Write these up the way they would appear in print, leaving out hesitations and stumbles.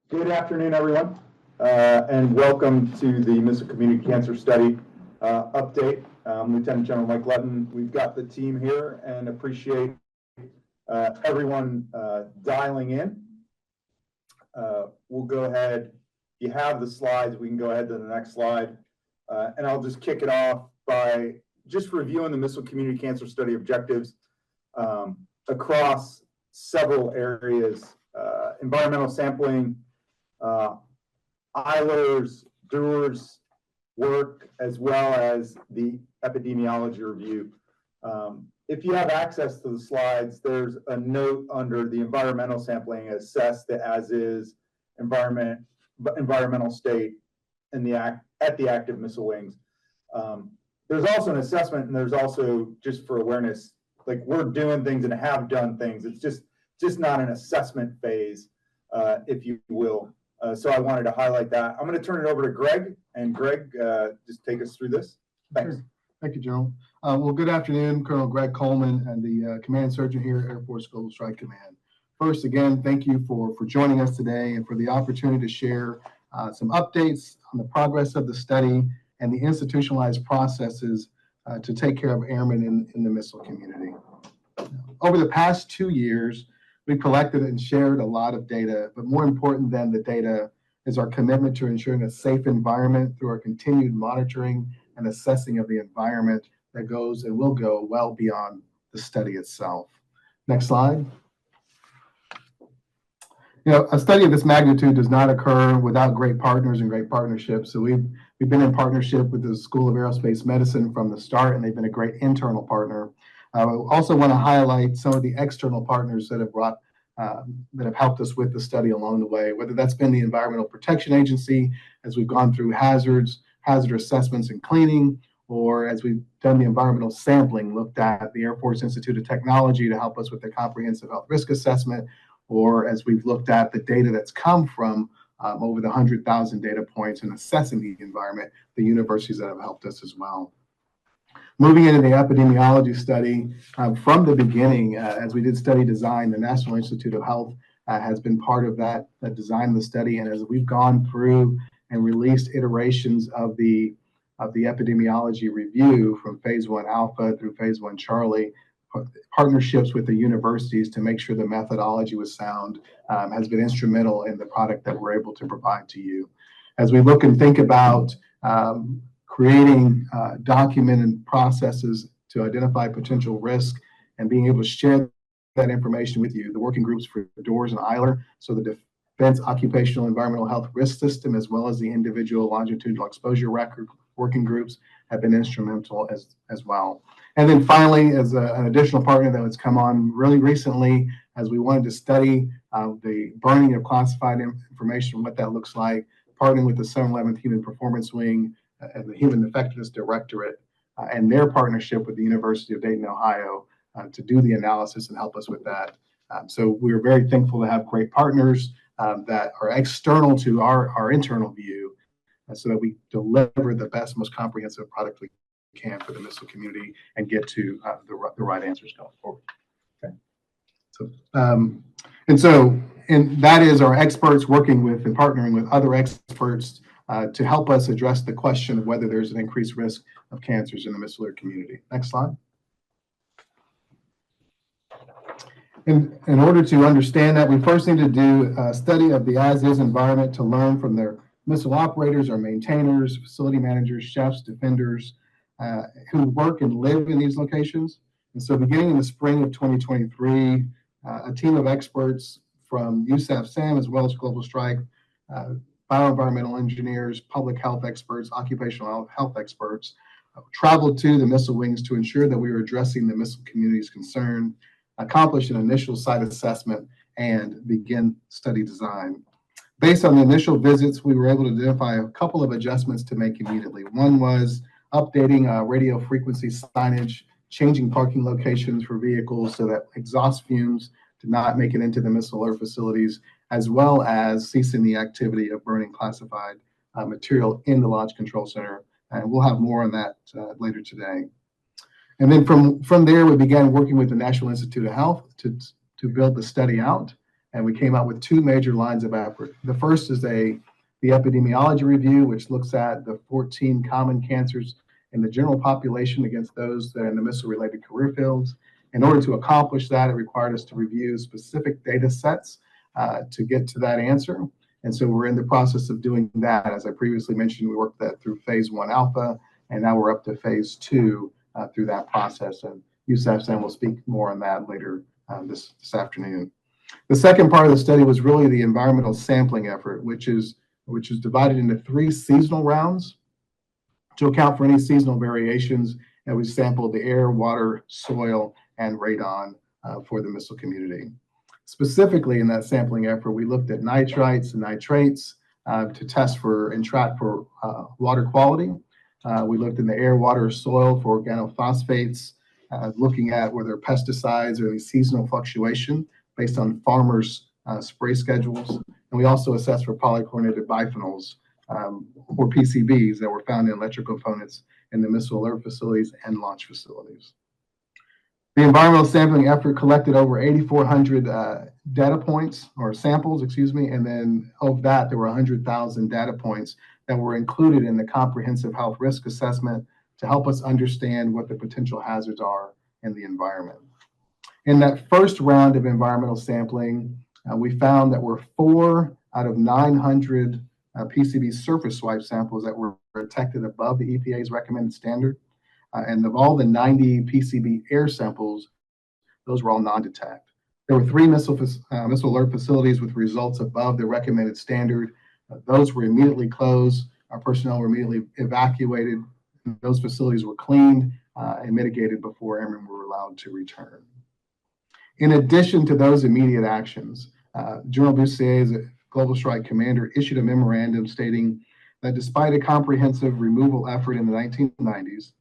Good afternoon, everyone, and welcome to the Missile Community Cancer Study update. Lieutenant General Mike Lutton. We've got the team here and appreciate everyone dialing in. We'll go ahead. If you have the slides, we can go ahead to the next slide. And I'll just kick it off by just reviewing the Missile Community Cancer Study objectives across several areas: environmental sampling, Eilers, Dewar's work, as well as the epidemiology review. If you have access to the slides, there's a note under the environmental sampling: assess the as-is environmental state in at the active missile wings. There's also an assessment, and there's also, just for awareness, like, we're doing things and have done things. It's just not an assessment phase, if you will. So I wanted to highlight that. I'm going to turn it over to Greg, and Greg, just take us through this. Thanks. Sure. Thank you, General. Well, good afternoon, Colonel Greg Coleman and the Command Surgeon here at Air Force Global Strike Command. First, again, thank you for joining us today and for the opportunity to share some updates on the progress of the study and the institutionalized processes to take care of airmen in the missile community. Over the past 2 years, we collected and shared a lot of data, but more important than the data is our commitment to ensuring a safe environment through our continued monitoring and assessing of the environment that goes and will go well beyond the study itself. Next slide. A study of this magnitude does not occur without great partners and great partnerships. So we've been in partnership with the School of Aerospace Medicine from the start, and they've been a great internal partner. I also want to highlight some of the external partners that have helped us with the study along the way, whether that's been the Environmental Protection Agency as we've gone through hazard assessments and cleaning, or as we've done the environmental sampling, looked at the Air Force Institute of Technology to help us with the comprehensive health risk assessment, or as we've looked at the data that's come from over the 100,000 data points in assessing the environment, the universities that have helped us as well. Moving into the epidemiology study, from the beginning, as we did study design, the National Institute of Health has been part of that design of the study. And as we've gone through and released iterations of the epidemiology review from phase 1 Alpha through phase 1 Charlie, partnerships with the universities to make sure the methodology was sound has been instrumental in the product that we're able to provide to you. As we look and think about creating documented processes to identify potential risk and being able to share that information with you, the working groups for DOORS and Eiler, so the Defense Occupational Environmental Health Risk System, as well as the individual longitudinal exposure record working groups, have been instrumental as well. And then finally, as an additional partner that has come on really recently, as we wanted to study the burning of classified information, what that looks like, partnering with the 711th Human Performance Wing and the Human Effectiveness Directorate and their partnership with the University of Dayton, Ohio, to do the analysis and help us with that. So we're very thankful to have great partners that are external to our internal view, so that we deliver the best, most comprehensive product we can for the missile community and get to the right answers going forward. Okay. So, and that is our experts working with and partnering with other experts to help us address the question of whether there's an increased risk of cancers in the missile air community. Next slide. In order to understand that, we first need to do a study of the as-is environment to learn from their missile operators, our maintainers, facility managers, chefs, defenders, who work and live in these locations. And so beginning in the spring of 2023, a team of experts from USAF-SAM, as well as Global Strike, bioenvironmental engineers, public health experts, occupational health experts, traveled to the missile wings to ensure that we were addressing the missile community's concern, accomplish an initial site assessment, and begin study design. Based on the initial visits, we were able to identify a couple of adjustments to make immediately. One was updating radio frequency signage, changing parking locations for vehicles so that exhaust fumes did not make it into the missile air facilities, as well as ceasing the activity of burning classified material in the Launch Control Center. And we'll have more on that later today. And then from there, we began working with the National Institute of Health to build the study out. And we came out with two major lines of effort. The first is the epidemiology review, which looks at the 14 common cancers in the general population against those that are in the missile-related career fields. In order to accomplish that, it required us to review specific data sets to get to that answer. And so we're in the process of doing that. As I previously mentioned, we worked that through phase 1 alpha, and now we're up to phase 2 through that process. And Yusuf Sam will speak more on that later this afternoon. The second part of the study was really the environmental sampling effort, which is divided into 3 seasonal rounds to account for any seasonal variations. And we sampled the air, water, soil, and radon for the missile community. Specifically in that sampling effort, we looked at nitrites and nitrates to test for and track for water quality. We looked in the air, water, soil for organophosphates, looking at whether pesticides or any seasonal fluctuation based on farmers' spray schedules. And we also assessed for polychlorinated biphenyls, or PCBs, that were found in electrical components in the missile alert facilities and launch facilities. The environmental sampling effort collected over 8,400 data points, or samples, excuse me, and then of that, there were 100,000 data points that were included in the comprehensive health risk assessment to help us understand what the potential hazards are in the environment. In that first round of environmental sampling, we found that were 4 out of 900 PCB surface swipe samples that were detected above the EPA's recommended standard. And of all the 90 PCB air samples, those were all non-detect. There were 3 missile alert facilities with results above the recommended standard. Those were immediately closed. Our personnel were immediately evacuated. Those facilities were cleaned and mitigated before airmen were allowed to return. In addition to those immediate actions, General Bussier, as a Global Strike Commander, issued a memorandum stating that despite a comprehensive removal effort in the 1990s,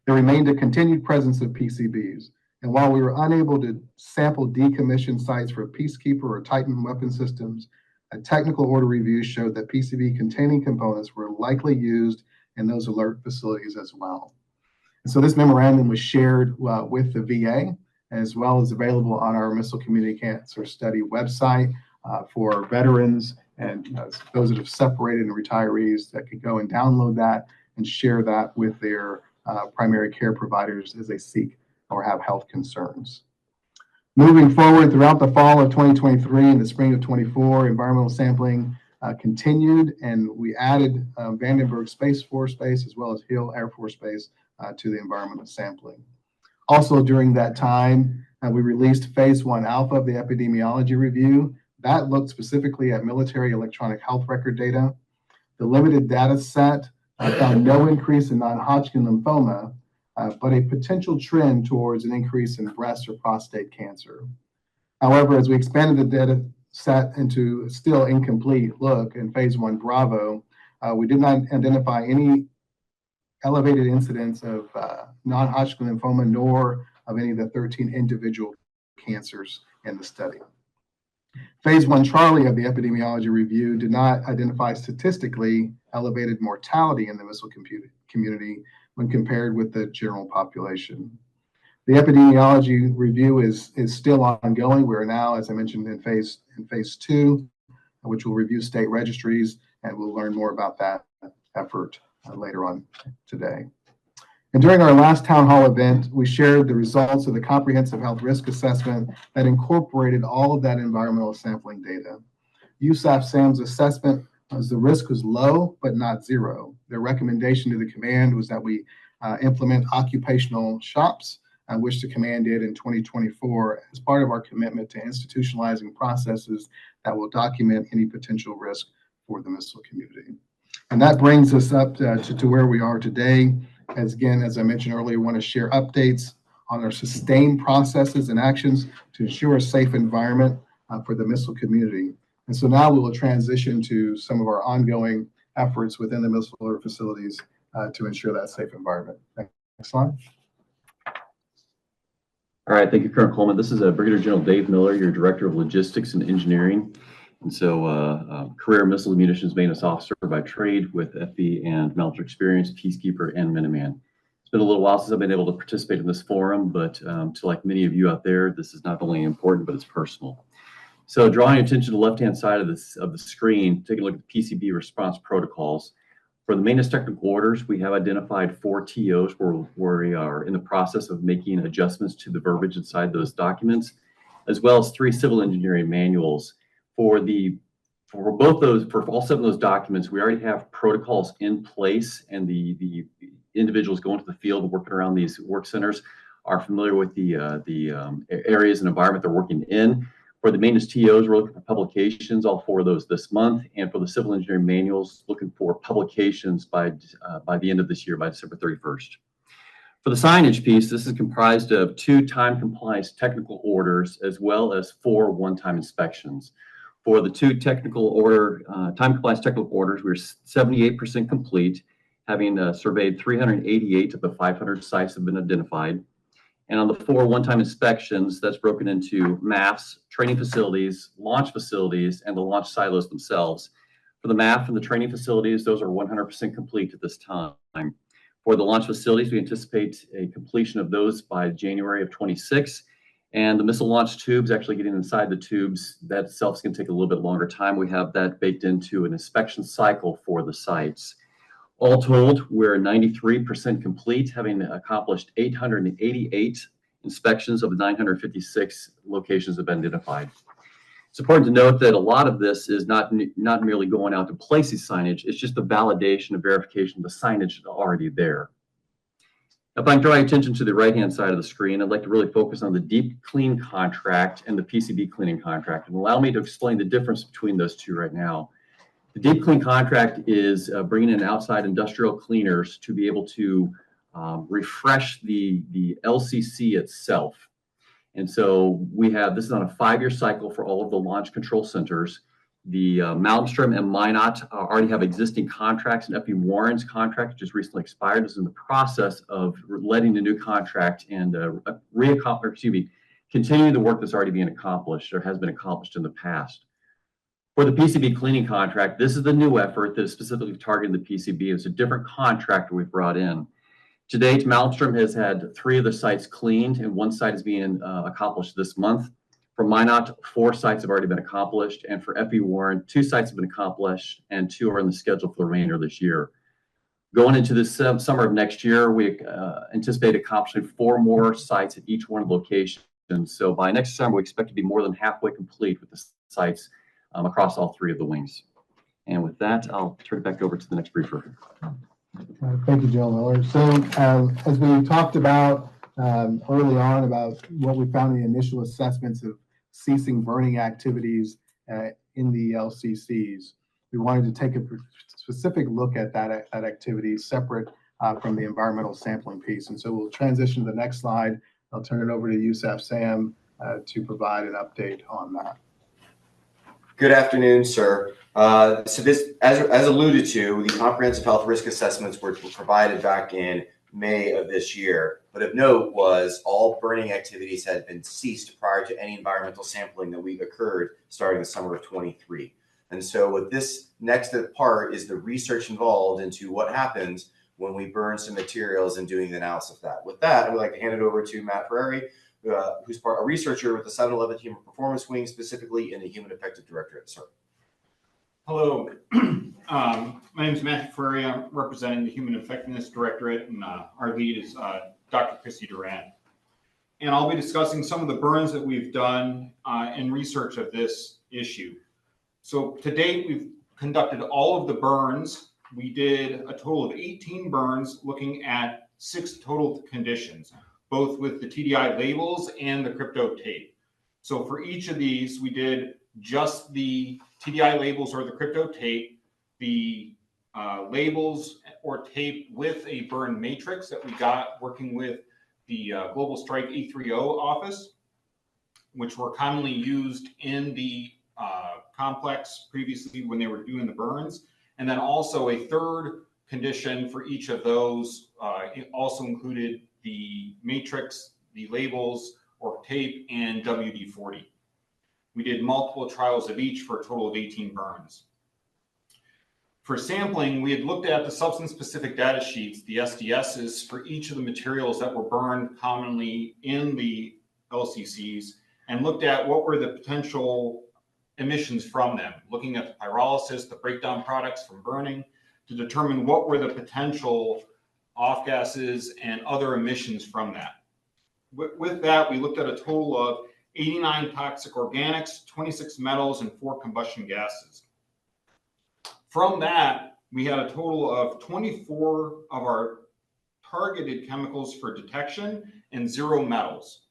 there remained a continued presence of PCBs. And while we were unable to sample decommissioned sites for Peacekeeper or Titan weapon systems, a technical order review showed that PCB-containing components were likely used in those alert facilities as well. And so this memorandum was shared with the VA, as well as available on our Missile Community Cancer Study website for veterans and those that have separated and retirees that could go and download that and share that with their primary care providers as they seek or have health concerns. Moving forward throughout the fall of 2023 and the spring of 24, environmental sampling continued, and we added Vandenberg Space Force Base as well as Hill Air Force Base to the environmental sampling. Also during that time, we released phase 1 alpha of the epidemiology review. That looked specifically at military electronic health record data. The limited data set found no increase in non-Hodgkin lymphoma, but a potential trend towards an increase in breast or prostate cancer. However, as we expanded the data set into a still incomplete look in phase 1 Bravo, we did not identify any elevated incidence of non-Hodgkin lymphoma nor of any of the 13 individual cancers in the study. Phase 1 Charlie of the epidemiology review did not identify statistically elevated mortality in the missile community when compared with the general population. The epidemiology review is still ongoing. We are now, as I mentioned, in phase 2, which will review state registries, and we'll learn more about that effort later on today. And during our last town hall event, we shared the results of the comprehensive health risk assessment that incorporated all of that environmental sampling data. USAF SAM's assessment was the risk was low, but not zero. Their recommendation to the command was that we implement occupational shops, which the command did in 2024 as part of our commitment to institutionalizing processes that will document any potential risk for the missile community. And that brings us up to where we are today. As I mentioned earlier, we want to share updates on our sustained processes and actions to ensure a safe environment for the missile community. And so now we will transition to some of our ongoing efforts within the missile alert facilities to ensure that safe environment. Next slide. All right, thank you, Colonel Coleman. This is Brigadier General Dave Miller, your Director of Logistics and Engineering. And so career missile and munitions maintenance officer by trade with FE and military experience, Peacekeeper and Minuteman. It's been a little while since I've been able to participate in this forum, but to like many of you out there, this is not only important, but it's personal. So drawing attention to the left-hand side of the screen, take a look at the PCB response protocols. For the maintenance technical orders, we have identified 4 TOs where we are in the process of making adjustments to the verbiage inside those documents, as well as 3 civil engineering manuals. For all 7 of those documents, we already have protocols in place, and the individuals going to the field working around these work centers are familiar with the areas and environment they're working in. For the maintenance TOs, we're looking for publications, all 4 of those this month. And for the civil engineering manuals, looking for publications by the end of this year, by December 31st. For the signage piece, this is comprised of 2 time compliance technical orders, as well as 4 one-time inspections. For the 2 technical order, time compliance technical orders, we're 78% complete, having surveyed 388 of the 500 sites have been identified. And on the 4 one-time inspections, that's broken into MAFs, training facilities, launch facilities, and the launch silos themselves. For the MAF and the training facilities, those are 100% complete at this time. For the launch facilities, we anticipate a completion of those by January of 26. And the missile launch tubes, actually getting inside the tubes, that itself is going to take a little bit longer time. We have that baked into an inspection cycle for the sites. All told, we're 93% complete, having accomplished 888 inspections of the 956 locations have been identified. It's important to note that a lot of this is not merely going out to place these signage, it's just the validation and verification of the signage already there. If I can draw your attention to the right-hand side of the screen, I'd like to really focus on the deep clean contract and the PCB cleaning contract, and allow me to explain the difference between those 2 right now. The deep clean contract is bringing in outside industrial cleaners to be able to refresh the LCC itself. And so this is on a 5-year cycle for all of the launch control centers. The Malmstrom and Minot already have existing contracts, and F.E. Warren's contract, which just recently expired, is in the process of letting the new contract and continuing the work that's already being accomplished or has been accomplished in the past. For the PCB cleaning contract, this is the new effort that is specifically targeting the PCB. It's a different contractor we've brought in. To date, Malmstrom has had 3 of the sites cleaned, and 1 site is being accomplished this month. For Minot, 4 sites have already been accomplished, and for F.E. Warren, 2 sites have been accomplished, and 2 are in the schedule for the remainder of this year. Going into this summer of next year, we anticipate accomplishing 4 more sites at each one of the locations. So by next summer, we expect to be more than halfway complete with the sites across all 3 of the wings. And with that, I'll turn it back over to the next briefer. Thank you, Joe Miller. So as we talked about early on about what we found in the initial assessments of ceasing burning activities in the LCCs, we wanted to take a specific look at that activity separate from the environmental sampling piece. And so we'll transition to the next slide. I'll turn it over to Yusuf Sam to provide an update on that. Good afternoon, sir. So this, as alluded to, the comprehensive health risk assessments were provided back in May of this year. But of note was all burning activities had been ceased prior to any environmental sampling that we occurred starting the summer of 23. And so with this next part is the research involved into what happens when we burn some materials and doing the analysis of that. With that, I would like to hand it over to Matt Ferrari, who's a researcher with the 7-11 Human Performance Wing, specifically in the Human Effective Directorate. Sir. Hello, my name is Matthew Ferrari. I'm representing the Human Effectiveness Directorate, and our lead is Dr. Christy Durant. And I'll be discussing some of the burns that we've done in research of this issue. So to date, we've conducted all of the burns. We did a total of 18 burns looking at 6 total conditions, both with the TDI labels and the crypto tape. So for each of these, we did just the TDI labels or the crypto tape, the labels or tape with a burn matrix that we got working with the Global Strike E30 office, which were commonly used in the complex previously when they were doing the burns. And then also a third condition for each of those. It also included the matrix, the labels or tape, and WD-40. We did multiple trials of each for a total of 18 burns. For sampling, we had looked at the substance-specific data sheets, the SDSs, for each of the materials that were burned commonly in the LCCs, and looked at what were the potential emissions from them, looking at the pyrolysis, the breakdown products from burning, to determine what were the potential off gases and other emissions from that. With that, we looked at a total of 89 toxic organics, 26 metals, and 4 combustion gases. From that, we had a total of 24 of our targeted chemicals for detection and 0 metals.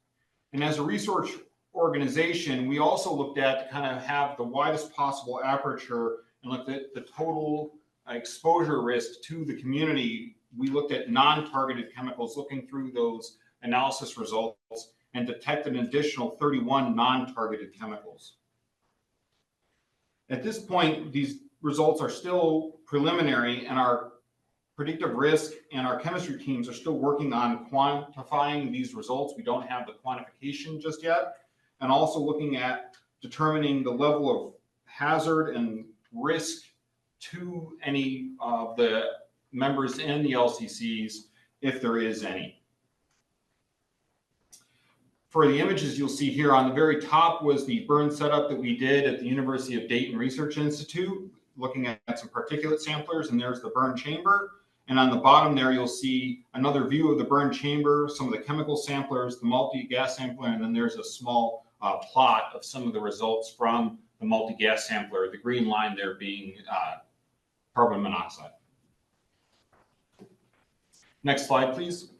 And as a research organization, we also looked at to kind of have the widest possible aperture and looked at the total exposure risk to the community. We looked at non-targeted chemicals, looking through those analysis results, and detected an additional 31 non-targeted chemicals. At this point, these results are still preliminary, and our predictive risk and our chemistry teams are still working on quantifying these results. We don't have the quantification just yet, and also looking at determining the level of hazard and risk to any of the members in the LCCs, if there is any. For the images you'll see here, on the very top was the burn setup that we did at the University of Dayton Research Institute, looking at some particulate samplers, and there's the burn chamber. And on the bottom there, you'll see another view of the burn chamber, some of the chemical samplers, the multi-gas sampler, and then there's a small plot of some of the results from the multi-gas sampler, the green line there being carbon monoxide. Next slide, please.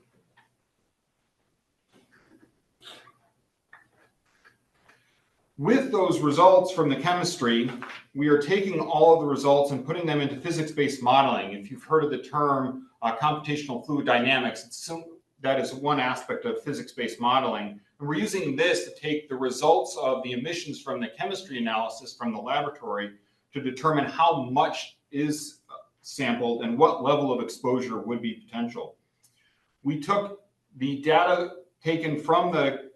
With those results from the chemistry, we are taking all of the results and putting them into physics-based modeling. If you've heard of the term computational fluid dynamics, that is one aspect of physics-based modeling. And we're using this to take the results of the emissions from the chemistry analysis from the laboratory to determine how much is sampled and what level of exposure would be potential. We took the data taken from the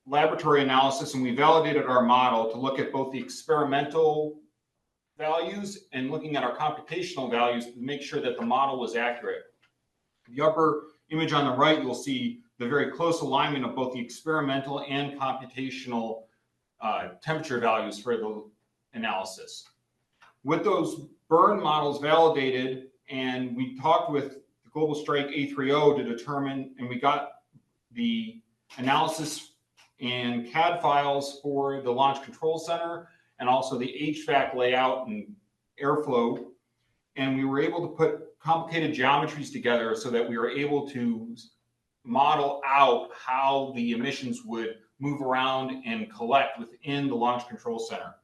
laboratory analysis and we validated our model to look at both the experimental values and looking at our computational values to make sure that the model was accurate. The upper image on the right, you'll see the very close alignment of both the experimental and computational temperature values for the analysis. With those burn models validated, and we talked with the Global Strike A30 to determine, and we got the analysis and CAD files for the Launch Control Center and also the HVAC layout and airflow. And we were able to put complicated geometries together so that we were able to model out how the emissions would move around and collect within the Launch Control Center.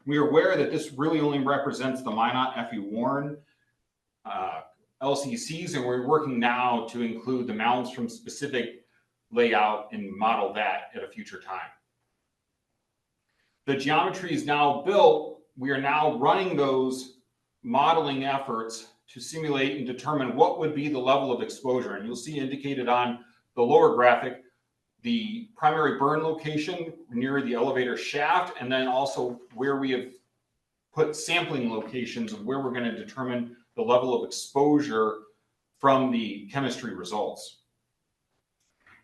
We are aware that this really only represents the Minot F.E. Warren LCCs, and we're working now to include the Malmstrom specific layout and model that at a future time. The geometry is now built. We are now running those modeling efforts to simulate and determine what would be the level of exposure. And you'll see indicated on the lower graphic the primary burn location near the elevator shaft, and then also where we have put sampling locations of where we're going to determine the level of exposure from the chemistry results.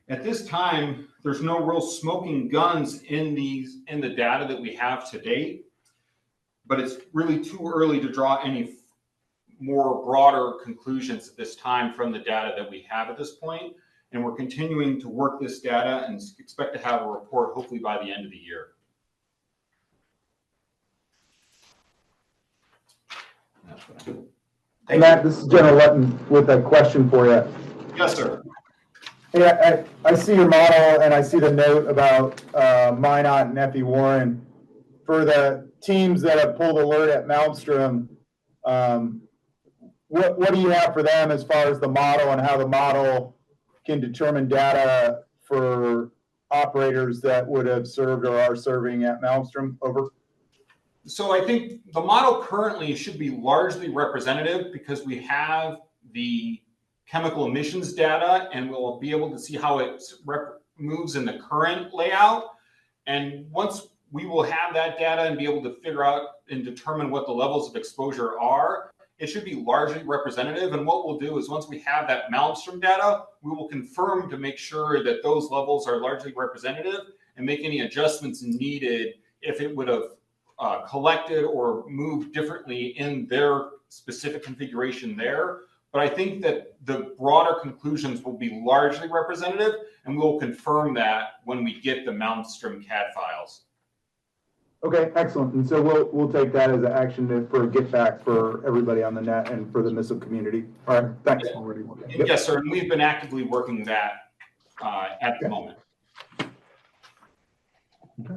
At this time, there's no real smoking guns in the data that we have to date, but it's really too early to draw any more broader conclusions at this time from the data that we have at this point. And we're continuing to work this data and expect to have a report hopefully by the end of the year. Hey, Matt, this is General Lutton with a question for you. Yes, sir. Hey, I see your model and I see the note about Minot and F.E. Warren. For the teams that have pulled alert at Malmstrom, what do you have for them as far as the model and how the model can determine data for operators that would have served or are serving at Malmstrom? Over. So I think the model currently should be largely representative because we have the chemical emissions data and we'll be able to see how it moves in the current layout. And once we will have that data and be able to figure out and determine what the levels of exposure are, it should be largely representative. And what we'll do is once we have that Malmstrom data, we will confirm to make sure that those levels are largely representative and make any adjustments needed if it would have collected or moved differently in their specific configuration there. But I think that the broader conclusions will be largely representative, and we'll confirm that when we get the Malmstrom CAD files. Okay, excellent. And so we'll take that as an action for a get back for everybody on the net and for the missile community. All right, thanks. Yep. Yes, sir. And we've been actively working that at the moment. Okay.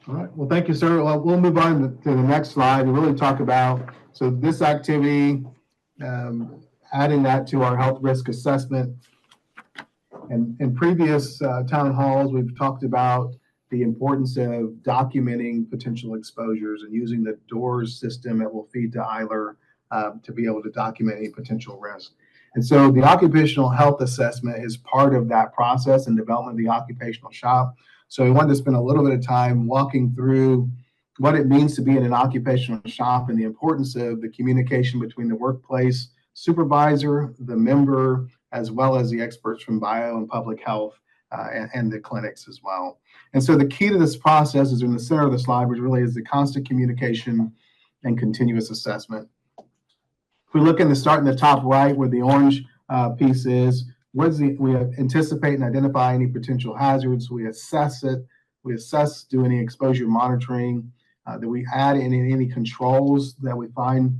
All right. Well, thank you, sir. Well, we'll move on to the next slide and really talk about, so this activity, adding that to our health risk assessment. And in previous town halls, we've talked about the importance of documenting potential exposures and using the DOORS system that will feed to EILR to be able to document any potential risk. And so the occupational health assessment is part of that process and development of the occupational shop. So we wanted to spend a little bit of time walking through what it means to be in an occupational shop and the importance of the communication between the workplace supervisor, the member, as well as the experts from bio and public health and the clinics as well. And so the key to this process is in the center of the slide, which really is the constant communication and continuous assessment. If we look in the top right where the orange piece is, we anticipate and identify any potential hazards, we assess it, do any exposure monitoring, that we add in any controls that we find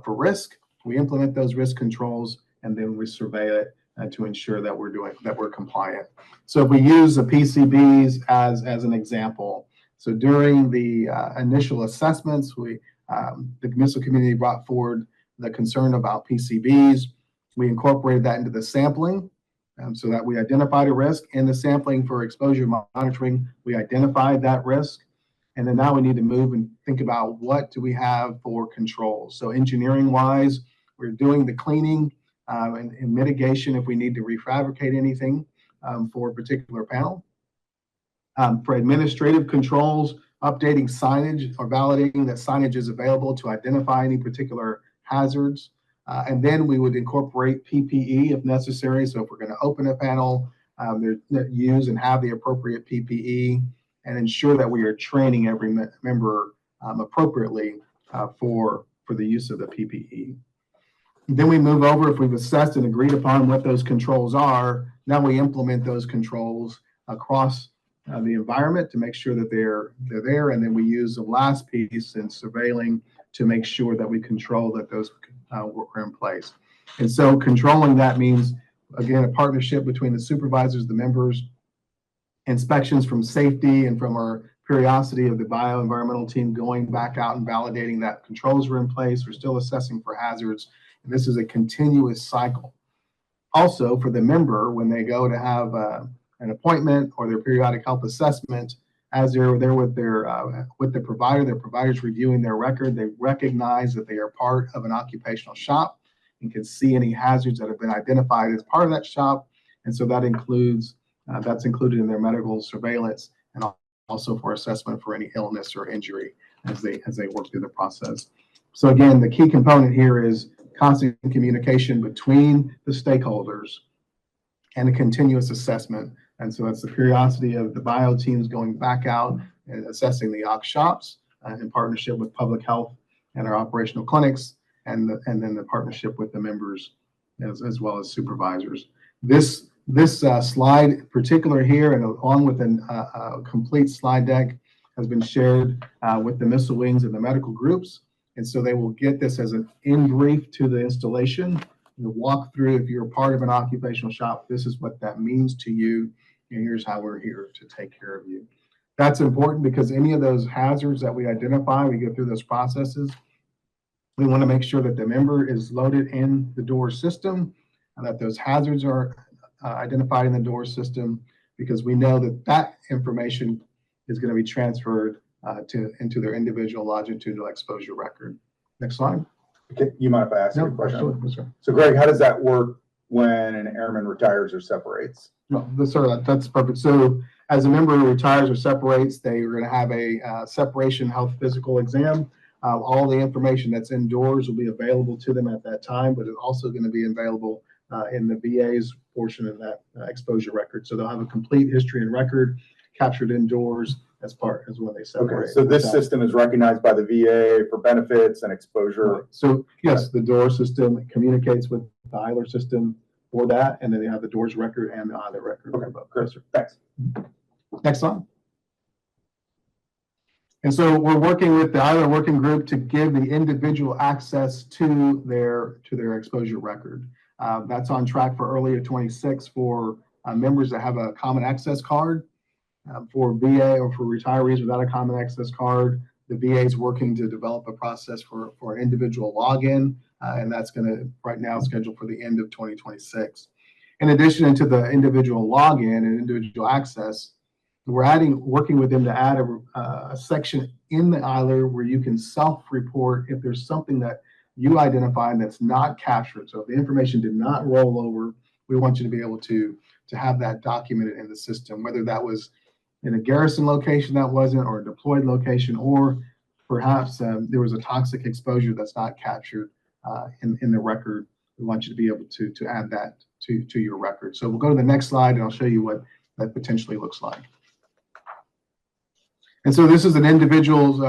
for risk, we implement those risk controls, and then we survey it to ensure that we're compliant. So if we use the PCBs as an example, so during the initial assessments, the missile community brought forward the concern about PCBs. We incorporated that into the sampling so that we identified a risk. In the sampling for exposure monitoring, we identified that risk. And then now we need to move and think about what do we have for controls. So engineering wise, we're doing the cleaning and mitigation if we need to refabricate anything for a particular panel. For administrative controls, updating signage or validating that signage is available to identify any particular hazards. And then we would incorporate PPE if necessary. So if we're going to open a panel, use and have the appropriate PPE and ensure that we are training every member appropriately for the use of the PPE. Then we move over, if we've assessed and agreed upon what those controls are, now we implement those controls across the environment to make sure that they're there. And then we use the last piece in surveilling to make sure that we control that those were in place. And so controlling that means, again, a partnership between the supervisors, the members, inspections from safety and from our curiosity of the bioenvironmental team going back out and validating that controls are in place. We're still assessing for hazards. And this is a continuous cycle. Also, for the member, when they go to have an appointment or their periodic health assessment, as they're there with the provider's reviewing their record, they recognize that they are part of an occupational shop and can see any hazards that have been identified as part of that shop. And so that includes that's included in their medical surveillance and also for assessment for any illness or injury as they work through the process. So again, the key component here is constant communication between the stakeholders and a continuous assessment. And so that's the curiosity of the bio teams going back out and assessing the OC shops in partnership with public health and our operational clinics, and then the partnership with the members as well as supervisors. This slide in particular here, and along with a complete slide deck, has been shared with the missile wings and the medical groups. And so they will get this as an in brief to the installation. You'll walk through, if you're part of an occupational shop, this is what that means to you, and here's how we're here to take care of you. That's important because any of those hazards that we identify, we go through those processes. We want to make sure that the member is loaded in the DOOR system and that those hazards are identified in the DOOR system, because we know that that information is going to be transferred into their individual longitudinal exposure record. Next slide. Okay, you mind if I ask you a question? Absolutely. So Greg, how does that work when an airman retires or separates? No, that's perfect. So as a member who retires or separates, they are going to have a separation health physical exam. All the information that's indoors will be available to them at that time, but it's also going to be available in the VA's portion of that exposure record. So they'll have a complete history and record captured indoors as when they Okay, separate. so this system is recognized by the VA for benefits and exposure. Right. So yes, the door system communicates with the Eiler system for that, and then they have the doors record and the Eiler record. Okay, great. Thanks. Next slide. And so we're working with the Eiler working group to give the individual access to their exposure record. That's on track for early 26 for members that have a common access card. For VA or for retirees without a common access card, the VA is working to develop a process for an individual login, and that's going to right now scheduled for the end of 2026. In addition to the individual login and individual access, we're working with them to add a section in the Eiler where you can self-report if there's something that you identified that's not captured. So if the information did not roll over, we want you to be able to have that documented in the system, whether that was in a garrison location that wasn't, or a deployed location, or perhaps there was a toxic exposure that's not captured in the record. We want you to be able to add that to your record. So we'll go to the next slide and I'll show you what that potentially looks like. And so this is an individual's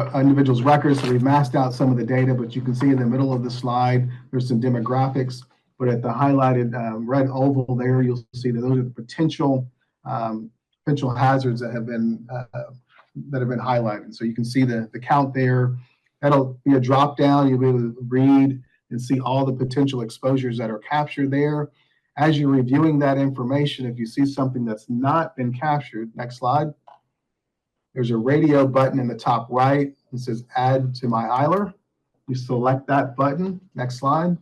record. So we've masked out some of the data, but you can see in the middle of the slide, there's some demographics. But at the highlighted red oval there, you'll see that those are the potential hazards that have been highlighted. So you can see the count there. That'll be a drop down. You'll be able to read and see all the potential exposures that are captured there. As you're reviewing that information, if you see something that's not been captured, next slide. There's a radio button in the top right. It says add to my Eiler. You select that button. Next slide.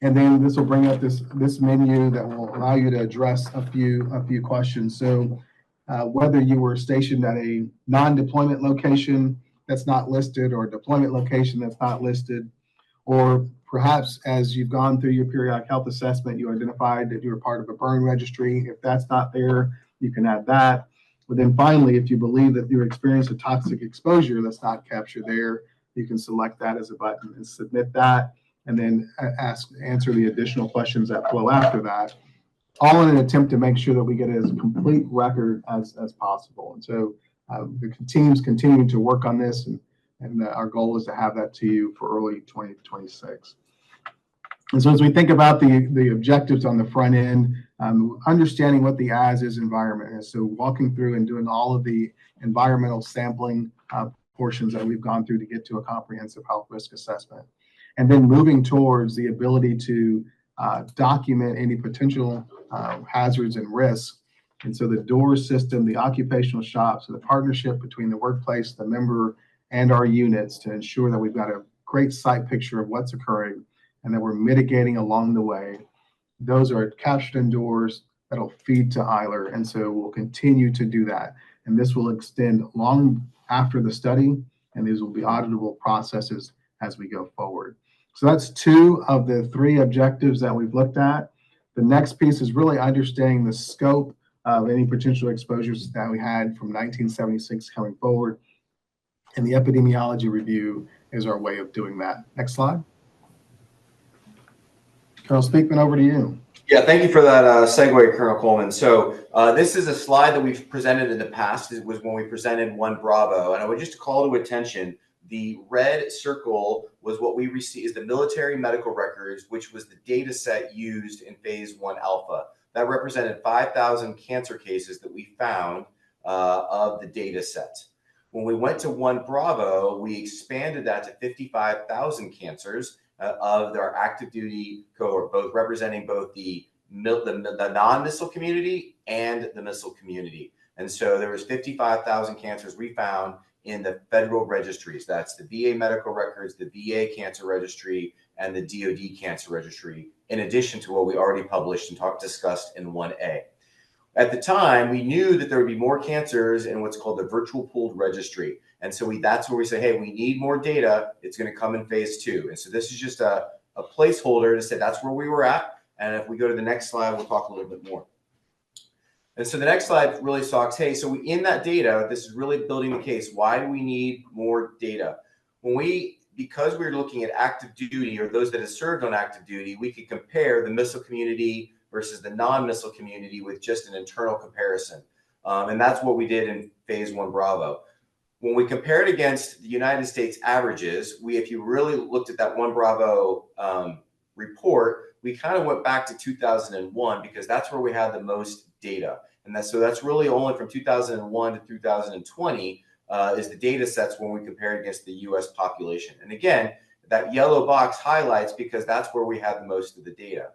And then this will bring up this menu that will allow you to address a few questions. So whether you were stationed at a non-deployment location that's not listed, or a deployment location that's not listed, or perhaps as you've gone through your periodic health assessment, you identified that you were part of a burn registry. If that's not there, you can add that. But then finally, if you believe that you experienced a toxic exposure that's not captured there, you can select that as a button and submit that, and then answer the additional questions that flow after that, all in an attempt to make sure that we get as complete record as possible. And so the team's continuing to work on this, and our goal is to have that to you for early 2026. And so as we think about the objectives on the front end, understanding what the as-is environment is, so walking through and doing all of the environmental sampling portions that we've gone through to get to a comprehensive health risk assessment, and then moving towards the ability to document any potential hazards and risks. And so the door system, the occupational shop, so the partnership between the workplace, the member, and our units to ensure that we've got a great site picture of what's occurring and that we're mitigating along the way. Those are captured in doors that'll feed to Eiler. And so we'll continue to do that. And this will extend long after the study, and these will be auditable processes as we go forward. So that's 2 of the 3 objectives that we've looked at. The next piece is really understanding the scope of any potential exposures that we had from 1976 coming forward. And the epidemiology review is our way of doing that. Next slide. Colonel Speakman, over to you. Yeah, thank you for that segue, Colonel Coleman. So this is a slide that we've presented in the past. It was when we presented 1 Bravo. And I would just call to attention, the red circle was what we received is the military medical records, which was the data set used in phase 1 alpha. That represented 5,000 cancer cases that we found of the data set. When we went to 1 Bravo, we expanded that to 55,000 cancers of our active duty cohort, both representing both the non-missile community and the missile community. And so there was 55,000 cancers we found in the federal registries. That's the VA medical records, the VA cancer registry, and the DoD cancer registry, in addition to what we already published and discussed in 1A. At the time, we knew that there would be more cancers in what's called the virtual pooled registry. And so that's where we say, hey, we need more data. It's going to come in phase 2. And so this is just a placeholder to say that's where we were at. And if we go to the next slide, we'll talk a little bit more. And so the next slide really talks, hey, so in that data, this is really building the case. Why do we need more data? Because we're looking at active duty, or those that have served on active duty, we could compare the missile community versus the non-missile community with just an internal comparison. And that's what we did in phase 1 Bravo. When we compared against the United States averages, if you really looked at that 1 Bravo report, we kind of went back to 2001 because that's where we had the most data. And that's really only from 2001 to 2020 is the data sets when we compare against the US population. And again, that yellow box highlights because that's where we have the most of the data.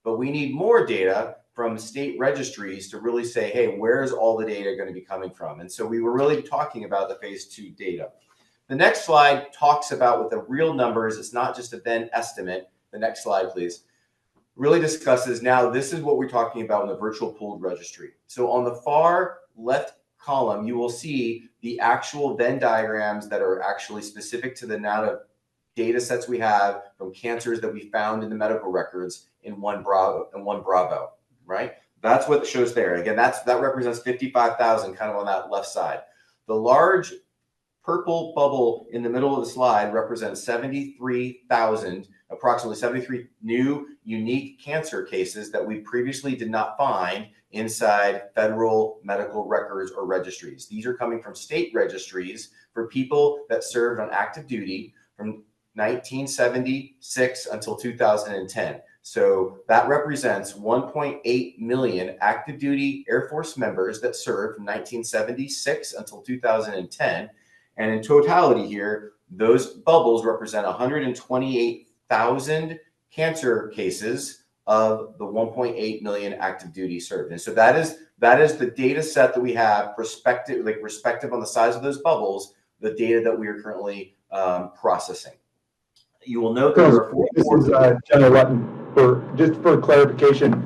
But we need more data from state registries to really say, hey, where's all the data going to be coming from? And so we were really talking about the phase 2 data. The next slide talks about with the real numbers. It's not just a then estimate. The next slide, please. Really discusses now, this is what we're talking about in the virtual pooled registry. So on the far left column, you will see the actual Venn diagrams that are actually specific to the amount of data sets we have from cancers that we found in the medical records in 1 Bravo, right? That's what it shows there. Again, that represents 55,000 kind of on that left side. The large purple bubble in the middle of the slide represents 73,000, approximately 73 new unique cancer cases that we previously did not find inside federal medical records or registries. These are coming from state registries for people that served on active duty from 1976 until 2010. So that represents 1.8 million active duty Air Force members that served from 1976 until 2010. And in totality here, those bubbles represent 128,000 cancer cases of the 1.8 million active duty served. And so that is the data set that we have respective on the size of those bubbles, the data that we are currently processing. You will note that there are 44. This is General Lutton. Just for clarification,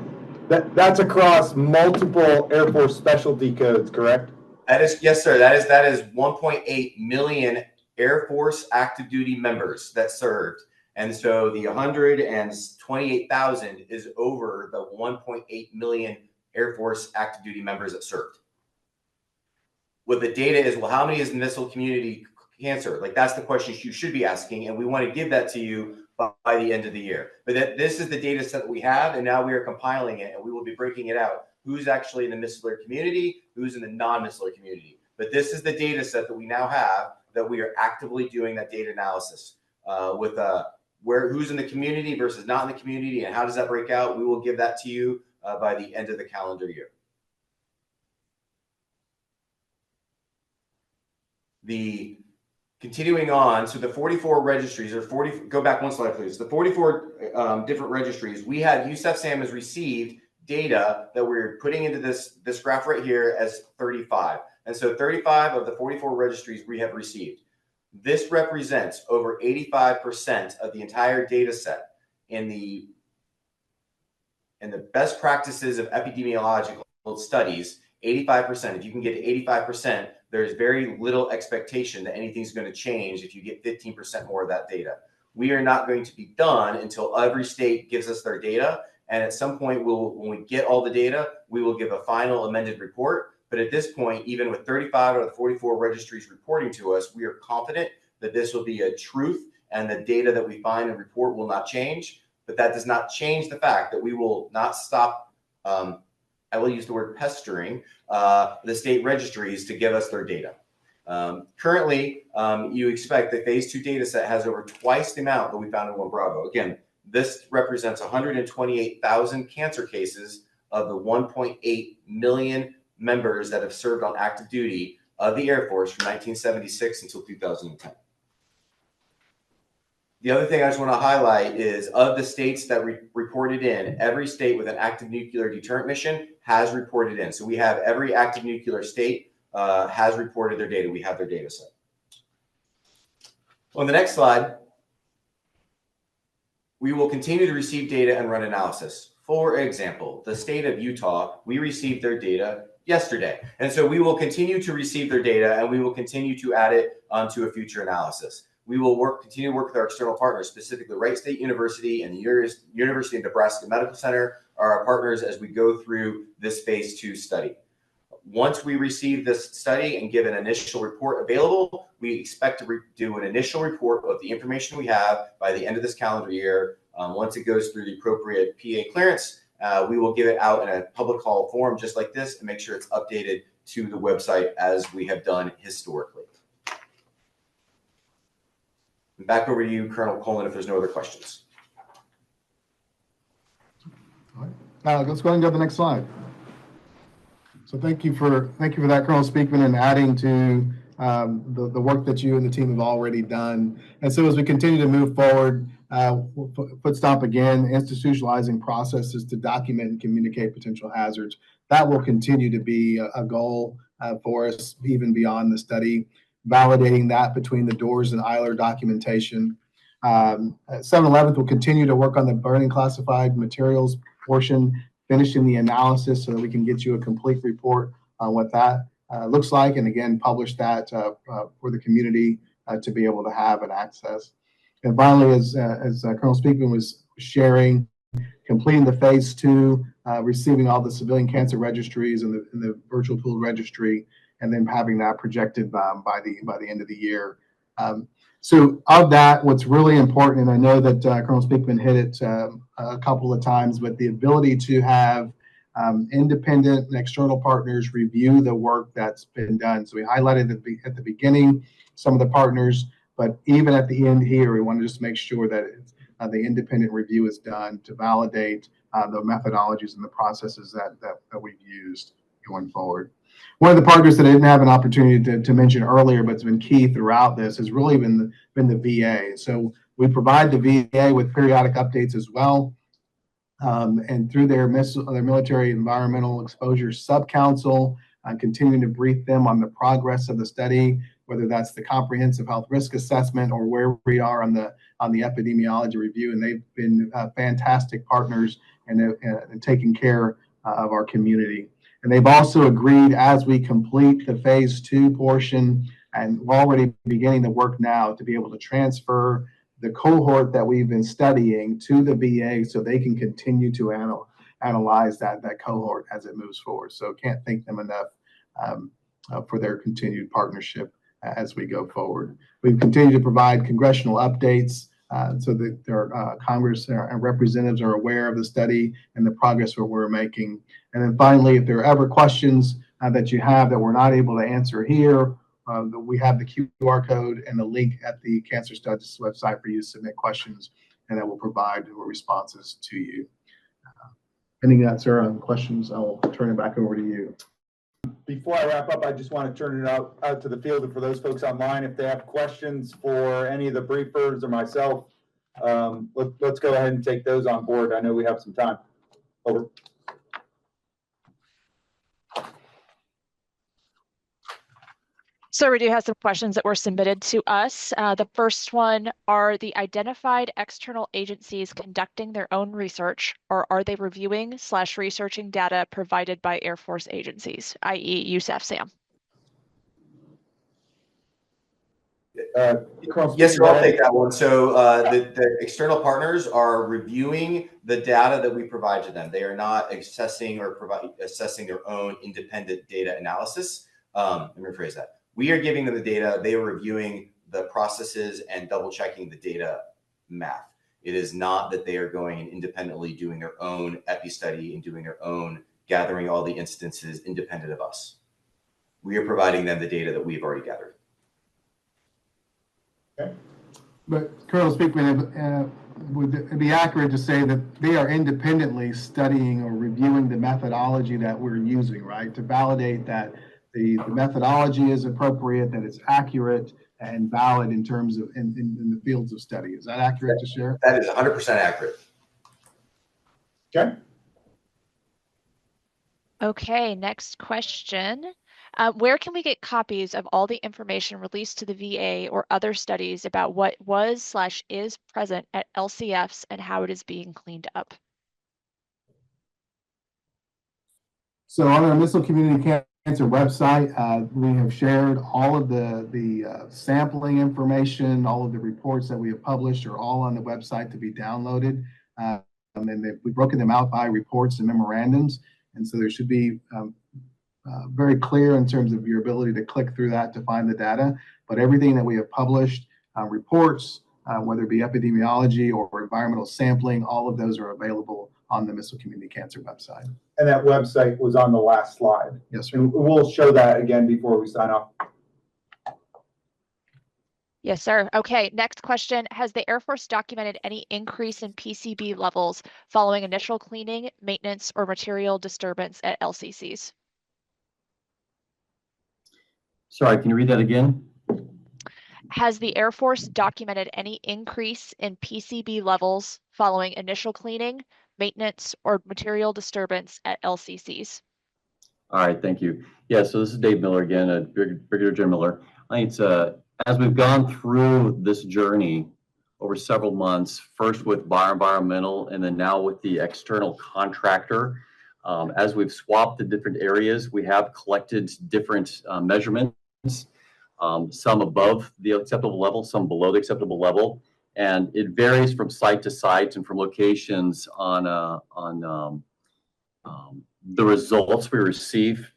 that's across multiple Air Force specialty codes, correct? That is, yes, sir. That is 1.8 million Air Force active duty members that served. And so the 128,000 is over the 1.8 million Air Force active duty members that served. What the data is, well, how many is missile community cancer? Like, that's the question you should be asking. And we want to give that to you by the end of the year. But this is the data set that we have, and now we are compiling it, and we will be breaking it out. Who's actually in the missiler community, who's in the non-missiler community. But this is the data set that we now have that we are actively doing that data analysis with who's in the community versus not in the community, and how does that break out? We will give that to you by the end of the calendar year. Continuing on, so the 44 registries, go back one slide, please. The 44 different registries, USF-SAM has received data that we're putting into this graph right here as 35. And so 35 of the 44 registries we have received. This represents over 85% of the entire data set in the best practices of epidemiological studies. 85%. If you can get to 85%, there's very little expectation that anything's going to change if you get 15% more of that data. We are not going to be done until every state gives us their data. And at some point, when we get all the data, we will give a final amended report. But at this point, even with 35 out of the 44 registries reporting to us, we are confident that this will be a truth and the data that we find and report will not change. But that does not change the fact that we will not stop, I will use the word pestering, the state registries to give us their data. Currently, you expect the phase 2 data set has over twice the amount that we found in 1 Bravo. Again, this represents 128,000 cancer cases of the 1.8 million members that have served on active duty of the Air Force from 1976 until 2010. The other thing I just want to highlight is of the states that reported in, every state with an active nuclear deterrent mission has reported in. So we have every active nuclear state has reported their data. We have their data set. On the next slide, we will continue to receive data and run analysis. For example, the state of Utah, we received their data yesterday. And so we will continue to receive their data and we will continue to add it onto a future analysis. We will continue to work with our external partners, specifically Wright State University and the University of Nebraska Medical Center are our partners as we go through this phase 2 study. Once we receive this study and give an initial report available, we expect to do an initial report of the information we have by the end of this calendar year, once it goes through the appropriate PA clearance, We will give it out in a public call form just like this and make sure it's updated to the website as we have done historically. Back over to you, Colonel Coleman, if there's no other questions. All right. Now let's go ahead and go to the next slide. So thank you for that, Colonel Speakman, and adding to the work that you and the team have already done. And so as we continue to move forward, foot stomp again, institutionalizing processes to document and communicate potential hazards. That will continue to be a goal for us even beyond the study, validating that between the doors and EILR documentation. 7/11 will continue to work on the burning classified materials portion, finishing the analysis so that we can get you a complete report on what that looks like, and again, publish that for the community to be able to have and access. And finally, as Colonel Speakman was sharing, completing the phase 2, receiving all the civilian cancer registries and the virtual tool registry, and then having that projected by the end of the year. So of that, what's really important, and I know that Colonel Speakman hit it a couple of times, but the ability to have independent and external partners review the work that's been done. So we highlighted at the beginning some of the partners, but even at the end here, we want to just make sure that the independent review is done to validate the methodologies and the processes that we've used going forward. One of the partners that I didn't have an opportunity to mention earlier, but it's been key throughout this, has really been the VA. So we provide the VA with periodic updates as well. And through their military environmental exposure subcouncil, continuing to brief them on the progress of the study, whether that's the comprehensive health risk assessment or where we are on the epidemiology review. And they've been fantastic partners and taking care of our community. And they've also agreed, as we complete the phase 2 portion, and we're already beginning the work now, to be able to transfer the cohort that we've been studying to the VA so they can continue to analyze that cohort as it moves forward. So can't thank them enough for their continued partnership as we go forward. We continue to provide congressional updates so that their Congress and representatives are aware of the study and the progress that we're making. And then finally, if there are ever questions that you have that we're not able to answer here, we have the QR code and the link at the Cancer Studies website for you to submit questions, and that will provide responses to you. Pending that, sir, on questions, I'll turn it back over to you. Before I wrap up, I just want to turn it out to the field, and for those folks online, if they have questions for any of the briefers or myself, let's go ahead and take those on board. I know we have some time. Over. So we do have some questions that were submitted to us. The first one, are the identified external agencies conducting their own research, or are they reviewing/researching data provided by Air Force agencies, i.e. USAF SAM? Yes, sir, I'll take that one. So the external partners are reviewing the data that we provide to them. They are not assessing their own independent data analysis. Let me rephrase that. We are giving them the data. They are reviewing the processes and double checking the data math. It is not that they are going and independently doing their own epi study and doing their own, gathering all the instances independent of us. We are providing them the data that we've already gathered. Okay. But Colonel Speakman, would it be accurate to say that they are independently studying or reviewing the methodology that we're using, right? To validate that the methodology is appropriate, that it's accurate and valid in terms of in the fields of study. Is that accurate to share? That is 100% accurate. Okay. Okay, next question. Where can we get copies of all the information released to the VA or other studies about what was/is present at LCFs and how it is being cleaned up? So on our Missile Community Cancer website, we have shared all of the sampling information, all of the reports that we have published are all on the website to be downloaded. And we've broken them out by reports and memorandums. And so there should be very clear in terms of your ability to click through that to find the data. But everything that we have published, reports, whether it be epidemiology or environmental sampling, all of those are available on the Missile Community Cancer website. And that website was on the last slide. Yes, sir. And we'll show that again before we sign off. Yes, sir. Okay, next question. Has the Air Force documented any increase in PCB levels following initial cleaning, maintenance, or material disturbance at LCCs? Sorry, can you read that again? Has the Air Force documented any increase in PCB levels following initial cleaning, maintenance, or material disturbance at LCCs? All right, thank you. Yeah, so this is Dave Miller again, Brigadier General Miller. I think it's as we've gone through this journey over several months, first with Environmental and then now with the external contractor, as we've swapped the different areas, we have collected different measurements, some above the acceptable level, some below the acceptable level. And it varies from site to site and from locations on the results we receive,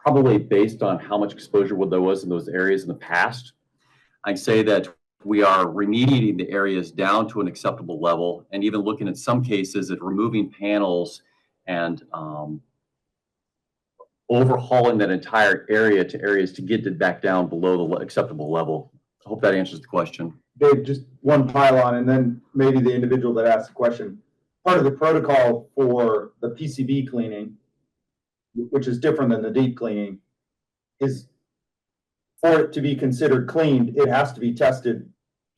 probably based on how much exposure there was in those areas in the past. I say that we are remediating the areas down to an acceptable level and even looking at some cases at removing panels and overhauling that entire area to areas to get it back down below the acceptable level. I hope that answers the question. Dave, just one pile-on, and then maybe the individual that asked the question. Part of the protocol for the PCB cleaning, which is different than the deep cleaning, is for it to be considered cleaned, it has to be tested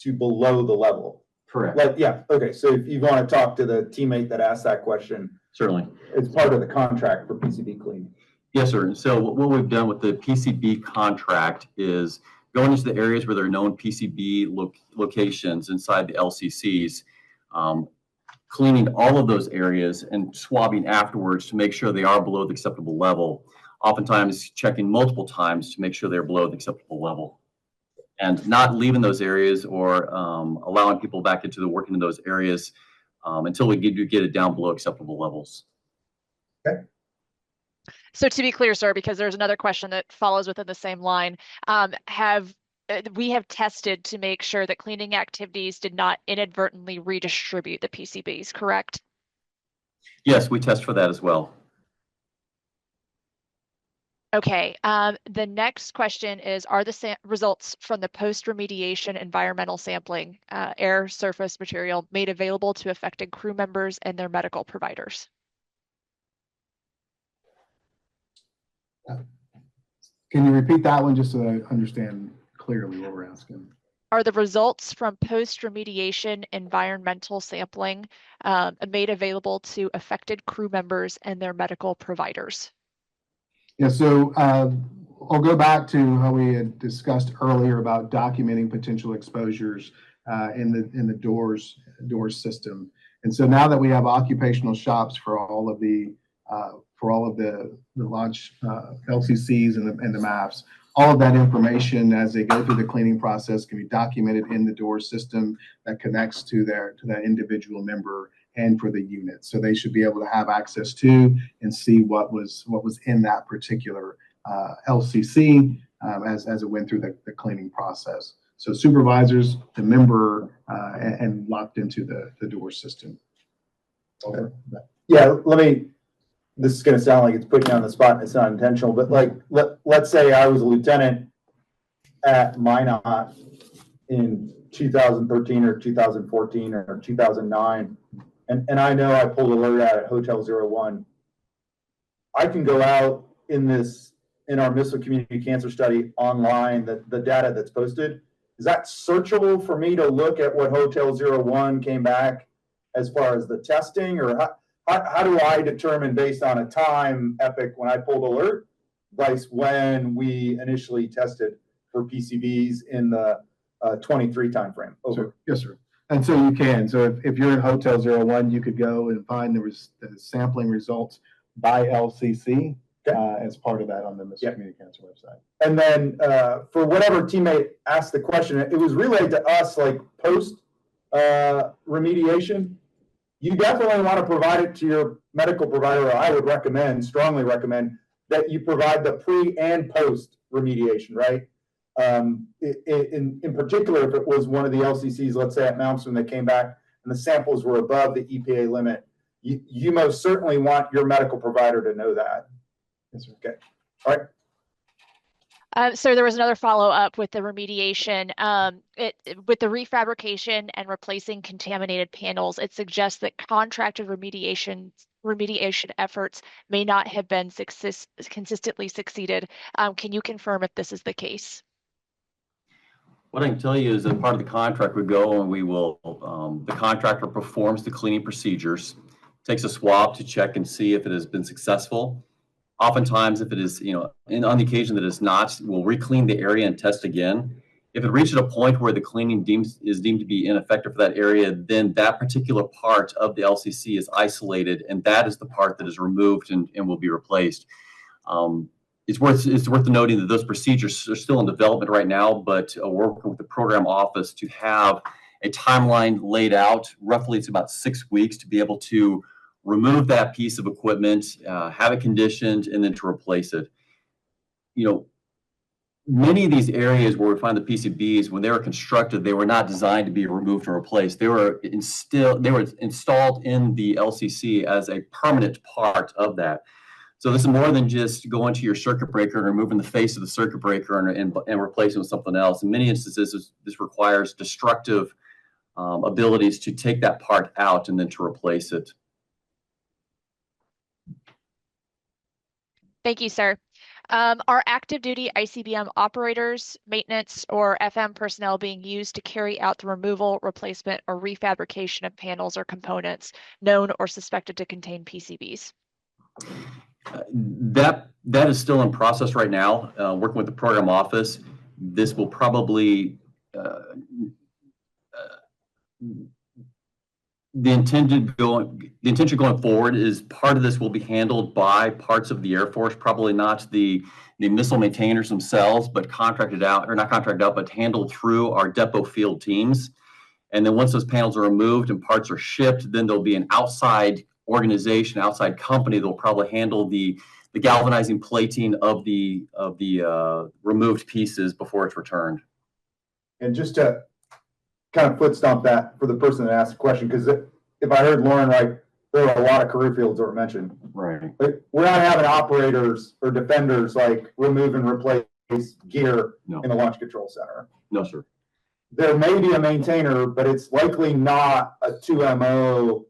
to below the level. Correct. Like, yeah, okay, so if you want to talk to the teammate that asked that question, Certainly. it's part of the contract for PCB cleaning. Yes, sir. And so what we've done with the PCB contract is going into the areas where there are known PCB locations inside the LCCs, cleaning all of those areas and swabbing afterwards to make sure they are below the acceptable level. Oftentimes checking multiple times to make sure they're below the acceptable level. And not leaving those areas or allowing people back into the working in those areas until we get it down below acceptable levels. Okay. So to be clear, sir, because there's another question that follows within the same line, we have tested to make sure that cleaning activities did not inadvertently redistribute the PCBs, correct? Yes, we test for that as well. Okay, the next question is, are the results from the post-remediation environmental sampling, air, surface material, made available to affected crew members and their medical providers? Can you repeat that one just so I understand clearly what we're asking? Are the results from post-remediation environmental sampling made available to affected crew members and their medical providers? Yeah, so I'll go back to how we had discussed earlier about documenting potential exposures in the doors system. And so now that we have occupational shops for all of the launch LCCs and the MAFs, all of that information as they go through the cleaning process can be documented in the door system that connects to that individual member and for the unit. So they should be able to have access to and see what was in that particular LCC as it went through the cleaning process. So supervisors, the member, and locked into the door system. Over. Yeah, this is going to sound like it's putting you on the spot and it's not intentional, but like, let's say I was a lieutenant at Minot in 2013 or 2014 or 2009. And I know I pulled alert out at Hotel 01. I can go out in our Missile Community Cancer Study online, the data that's posted. Is that searchable for me to look at what Hotel 01 came back as far as the testing, or how do I determine based on a time epic when I pulled alert, vice when we initially tested for PCBs in the 23 timeframe? Over. So, yes, sir. And so you can. So if you're in Hotel 01, you could go and find the sampling results by LCC as part of that on the Missile Community Cancer website. And then for whatever teammate asked the question, it was relayed to us like post remediation. You definitely want to provide it to your medical provider, or I would strongly recommend that you provide the pre and post remediation, right? In particular, if it was one of the LCCs, let's say at Malmstrom, that came back and the samples were above the EPA limit, you most certainly want your medical provider to know that. Yes, sir. Okay. All right. So there was another follow-up with the remediation. With the refabrication and replacing contaminated panels, it suggests that contracted remediation efforts may not have been consistently succeeded. Can you confirm if this is the case? What I can tell you is that part of the contract would go and we will, the contractor performs the cleaning procedures, takes a swab to check and see if it has been successful. Oftentimes, if it is, and on the occasion that it's not, we'll re-clean the area and test again. If it reaches a point where the cleaning is deemed to be ineffective for that area, then that particular part of the LCC is isolated, and that is the part that is removed and will be replaced. It's worth noting that those procedures are still in development right now, but we're working with the program office to have a timeline laid out. Roughly, it's about 6 weeks to be able to remove that piece of equipment, have it conditioned, and then to replace it. Many of these areas where we find the PCBs, when they were constructed, they were not designed to be removed or replaced. They were installed in the LCC as a permanent part of that. So this is more than just going to your circuit breaker and removing the face of the circuit breaker and replacing it with something else. In many instances, this requires destructive abilities to take that part out and then to replace it. Thank you, sir. Are active duty ICBM operators, maintenance, or FM personnel being used to carry out the removal, replacement, or refabrication of panels or components known or suspected to contain PCBs? That is still in process right now. Working with the program office, this will probably the intention going forward is part of this will be handled by parts of the Air Force, probably not the missile maintainers themselves, but contracted out, or not contracted out, but handled through our depot field teams. And then once those panels are removed and parts are shipped, then there'll be an outside organization, outside company that will probably handle the galvanizing plating of the removed pieces before it's returned. And just to kind of foot stomp that for the person that asked the question, because if I heard Lauren right, there were a lot of career fields that were mentioned. Right. But we're not having operators or defenders like remove and replace gear in the launch control center. No, sir. There may be a maintainer, but it's likely not a 2MO.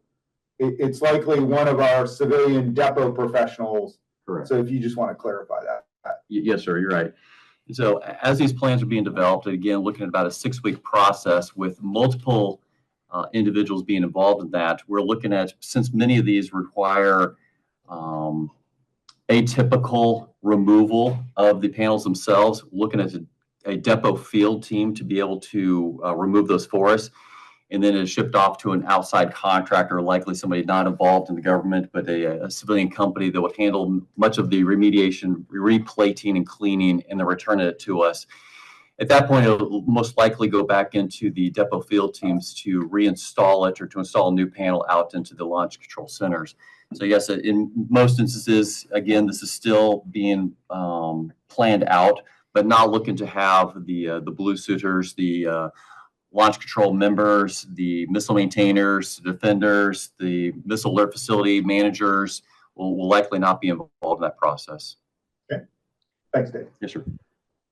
It's likely one of our civilian depot professionals. Correct. So if you just want to clarify that. Yes, sir, you're right. And so as these plans are being developed, again, looking at about a 6-week process with multiple individuals being involved in that, we're looking at, since many of these require atypical removal of the panels themselves, looking at a depot field team to be able to remove those for us. And then it's shipped off to an outside contractor, likely somebody not involved in the government, but a civilian company that would handle much of the remediation, replating and cleaning, and then return it to us. At that point, it'll most likely go back into the depot field teams to reinstall it or to install a new panel out into the launch control centers. So yes, in most instances, again, this is still being planned out, but not looking to have the blue suiters, the launch control members, the missile maintainers, the defenders, the missile alert facility managers will likely not be involved in that process. Okay. Thanks, Dave. Yes, sir.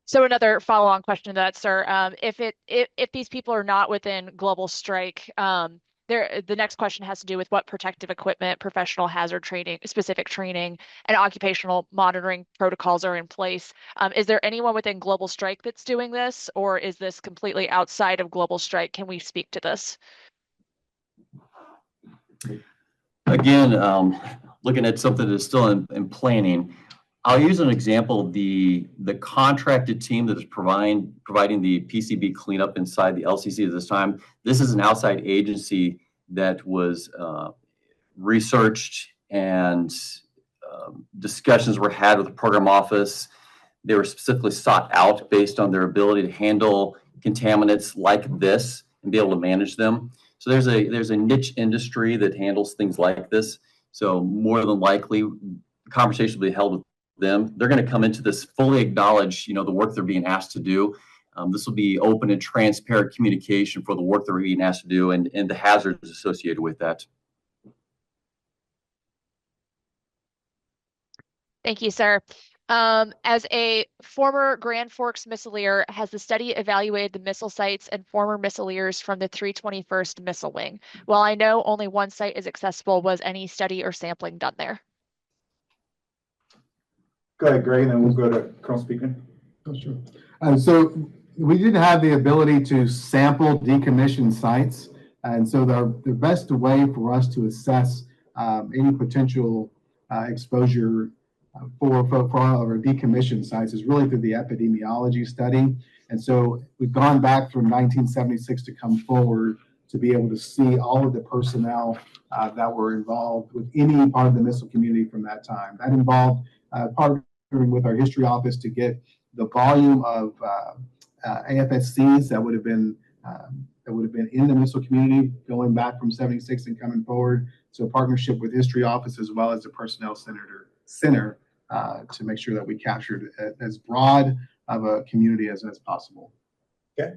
So another follow-on question to that, sir. If these people are not within global strike, the next question has to do with what protective equipment, professional hazard training, specific training, and occupational monitoring protocols are in place. Is there anyone within global strike that's doing this, or is this completely outside of global strike? Can we speak to this? Again, looking at something that's still in planning, I'll use an example. The contracted team that is providing the PCB cleanup inside the LCC at this time. This is an outside agency that was researched and discussions were had with the program office. They were specifically sought out based on their ability to handle contaminants like this and be able to manage them. So there's a niche industry that handles things like this. So more than likely, the conversation will be held with them. They're going to come into this fully acknowledge, the work they're being asked to do. This will be open and transparent communication for the work they're being asked to do and the hazards associated with that. Thank you, sir. As a former Grand Forks missileer, has the study evaluated the missile sites and former missileers from the 321st Missile Wing? While I know only one site is accessible, was any study or sampling done there? Go ahead, Greg, and then we'll go to Colonel Speakman. Oh, sure. So we didn't have the ability to sample decommissioned sites. And so the best way for us to assess any potential exposure for all of our decommissioned sites is really through the epidemiology study. And so we've gone back from 1976 to come forward to be able to see all of the personnel that were involved with any part of the missile community from that time. That involved partnering with our history office to get the volume of AFGSCs that would have been in the missile community going back from 76 and coming forward. So partnership with history office as well as the personnel center to make sure that we captured as broad of a community as possible. Okay.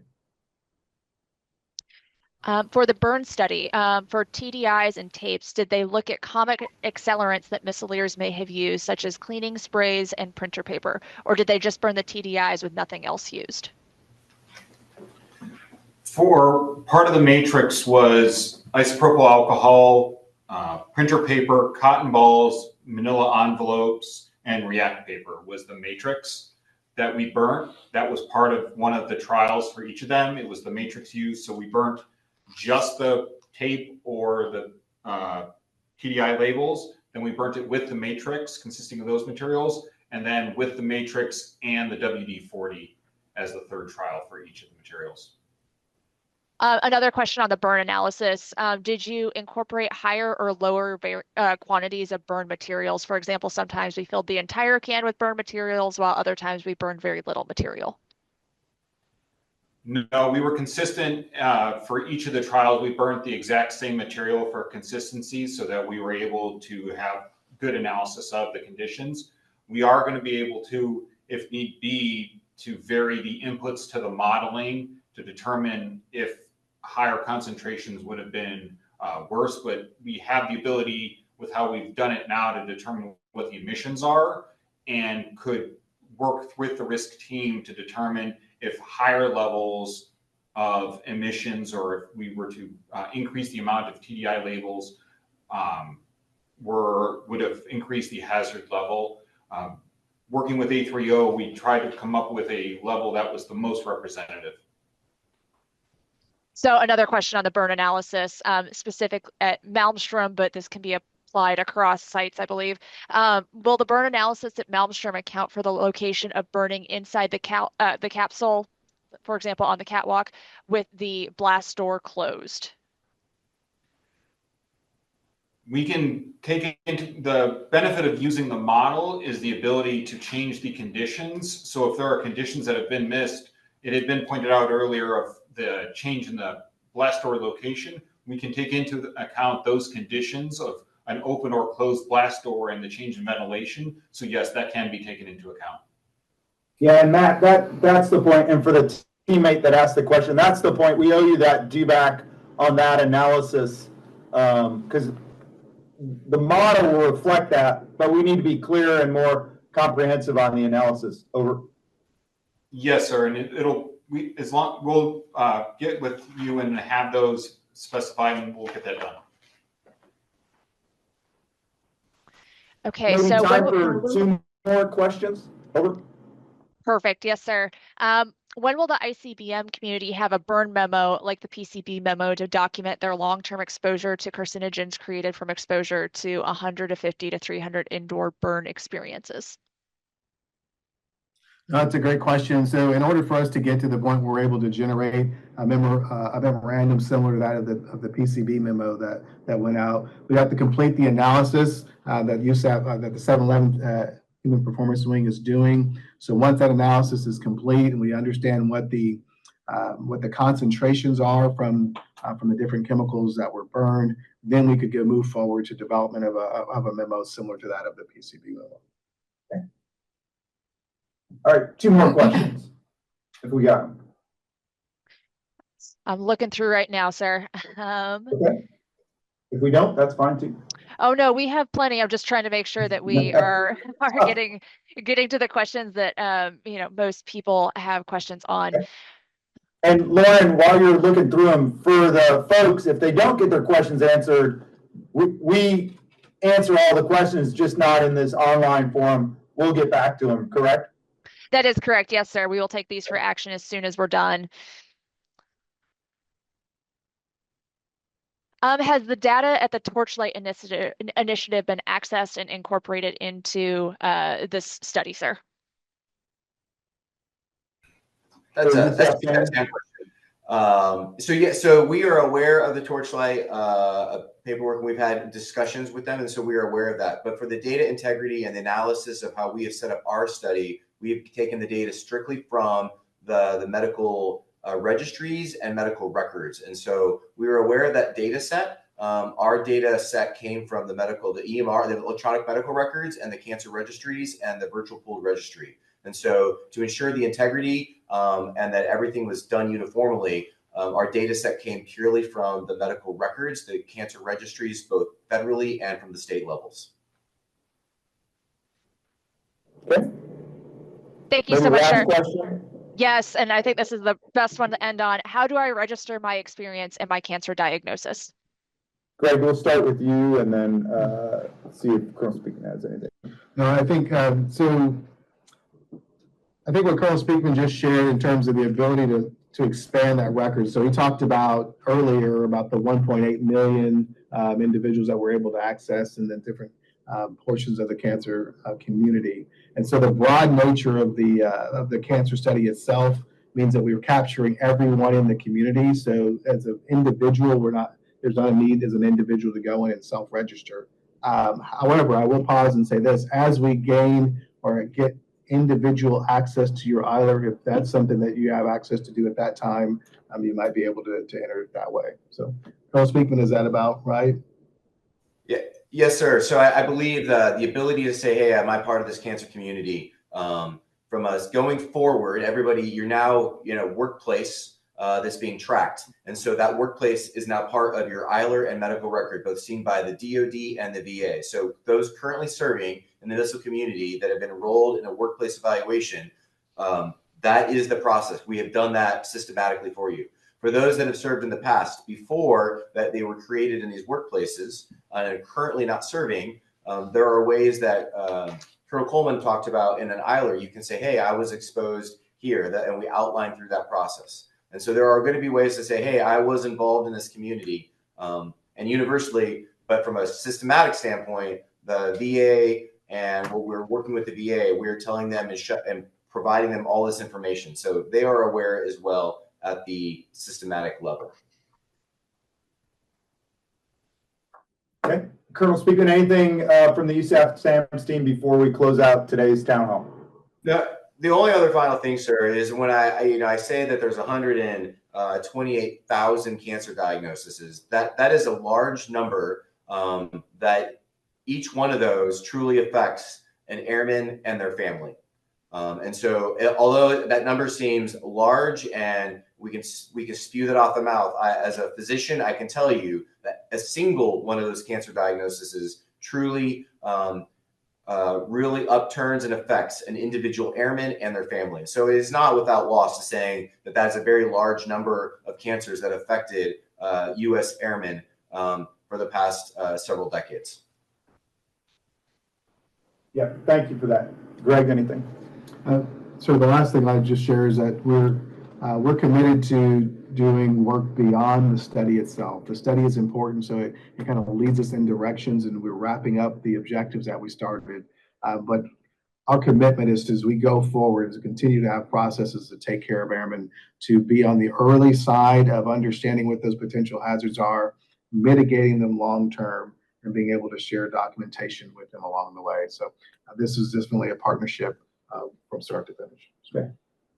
For the burn study, for TDIs and tapes, did they look at common accelerants that missileers may have used, such as cleaning sprays and printer paper, or did they just burn the TDIs with nothing else used? For part of the matrix was isopropyl alcohol, printer paper, cotton balls, manila envelopes, and react paper was the matrix that we burnt. That was part of one of the trials for each of them. It was the matrix used, so we burnt just the tape or the TDI labels. Then we burnt it with the matrix consisting of those materials, and then with the matrix and the WD-40 as the third trial for each of the materials. Another question on the burn analysis. Did you incorporate higher or lower quantities of burn materials? For example, sometimes we filled the entire can with burn materials, while other times we burned very little material. No, we were consistent for each of the trials. We burnt the exact same material for consistency so that we were able to have good analysis of the conditions. We are going to be able to, if need be, to vary the inputs to the modeling to determine if higher concentrations would have been worse, but we have the ability with how we've done it now to determine what the emissions are and could work with the risk team to determine if higher levels of emissions or if we were to increase the amount of TDI labels would have increased the hazard level. Working with A30, we tried to come up with a level that was the most representative. So another question on the burn analysis, specific at Malmstrom, but this can be applied across sites, I believe. Will the burn analysis at Malmstrom account for the location of burning inside the capsule, for example, on the catwalk, with the blast door closed? We can take into the benefit of using the model is the ability to change the conditions. So if there are conditions that have been missed, it had been pointed out earlier of the change in the blast door location, we can take into account those conditions of an open or closed blast door and the change in ventilation. So yes, that can be taken into account. Yeah, and Matt, that's the point. And for the teammate that asked the question, that's the point. We owe you that due-back on that analysis because the model will reflect that, but we need to be clearer and more comprehensive on the analysis. Over. Yes, sir, and we'll get with you and have those specified, and we'll get that done. Okay, Maybe so time for 2 more questions. Over. Perfect. Yes, sir. When will the ICBM community have a burn memo like the PCB memo to document their long-term exposure to carcinogens created from exposure to 150 to 300 indoor burn experiences? That's a great question. So in order for us to get to the point where we're able to generate a memorandum similar to that of the PCB memo that went out, we have to complete the analysis that the 711 Human Performance Wing is doing. So once that analysis is complete and we understand what the concentrations are from the different chemicals that were burned, then we could move forward to development of a memo similar to that of the PCB memo. Okay. All right, 2 more questions if we got them. I'm looking through right now, sir. Okay. If we don't, that's fine too. Oh no, we have plenty. I'm just trying to make sure that we are getting to the questions that most people have questions on. And Lauren, while you're looking through them, for the folks, if they don't get their questions answered, we answer all the questions, just not in this online forum. We'll get back to them, correct? That is correct. Yes, sir. We will take these for action as soon as we're done. Has the data at the Torchlight initiative been accessed and incorporated into this study, sir? That's a question. So we are aware of the Torchlight paperwork, and we've had discussions with them, and so we are aware of that. But for the data integrity and the analysis of how we have set up our study, we've taken the data strictly from the medical registries and medical records, and so we were aware of that data set. Our data set came from the EMR, the electronic medical records, and the cancer registries and the virtual pooled registry. And so to ensure the integrity and that everything was done uniformly, our data set came purely from the medical records, the cancer registries, both federally and from the state levels. Okay. Thank you so much, sir. Question. Yes, and I think this is the best one to end on. How do I register my experience and my cancer diagnosis? Greg, we'll start with you and then see if Colonel Speakman has anything. No, I think so. I think what Colonel Speakman just shared in terms of the ability to expand that record. So he talked about earlier about the 1.8 million individuals that we're able to access in the different portions of the cancer community. And so the broad nature of the cancer study itself means that we were capturing everyone in the community. So as an individual, there's not a need as an individual to go in and self-register. However, I will pause and say this: as we gain or get individual access to your ILR, if that's something that you have access to do at that time, you might be able to enter it that way. So, Colonel Speakman, is that about right? Yeah, yes, sir. So I believe the ability to say, "Hey, am I part of this cancer community?" From us going forward, everybody, you're now workplace that's being tracked, and so that workplace is now part of your ILR and medical record, both seen by the DoD and the VA. So those currently serving in the missile community that have been enrolled in a workplace evaluation, that is the process. We have done that systematically for you. For those that have served in the past before that they were created in these workplaces and are currently not serving, there are ways that Colonel Coleman talked about in an ILR. You can say, "Hey, I was exposed here," and we outline through that process. And so there are going to be ways to say, "Hey, I was involved in this community," and universally, but from a systematic standpoint, the VA and what we're working with the VA, we're telling them and providing them all this information. So they are aware as well at the systematic level. Okay. Colonel Speakman, anything from the USAF SAMS team before we close out today's town hall? The only other final thing, sir, is when I say that there's 128,000 cancer diagnoses, that is a large number, that each one of those truly affects an airman and their family. And so although that number seems large and we can spew that off the mouth, as a physician, I can tell you that a single one of those cancer diagnoses truly really upturns and affects an individual airman and their family. So it is not without loss to saying that that's a very large number of cancers that affected U.S. airmen for the past several decades. Yeah, thank you for that. Greg, anything? So the last thing I'd just share is that we're committed to doing work beyond the study itself. The study is important, so it kind of leads us in directions, and we're wrapping up the objectives that we started. But our commitment is to, as we go forward, is to continue to have processes to take care of airmen, to be on the early side of understanding what those potential hazards are, mitigating them long term, and being able to share documentation with them along the way. So this is definitely a partnership from start to finish. Okay.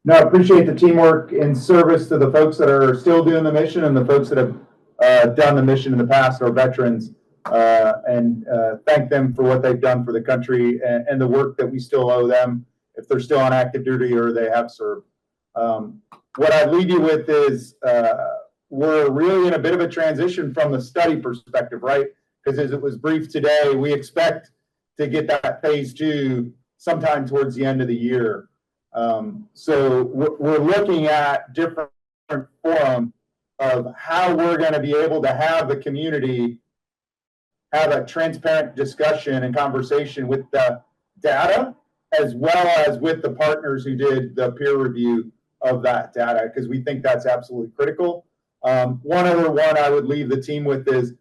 No, I appreciate the teamwork in service to the folks that are still doing the mission and the folks that have done the mission in the past, our veterans, and thank them for what they've done for the country and the work that we still owe them if they're still on active duty or they have served. What I'd leave you with is we're really in a bit of a transition from the study perspective, right? because as it was briefed today, we expect to get that phase 2 sometime towards the end of the year. So we're looking at different forum of how we're going to be able to have the community have a transparent discussion and conversation with the data, as well as with the partners who did the peer review of that data, because we think that's absolutely critical. One other one I would leave the team with is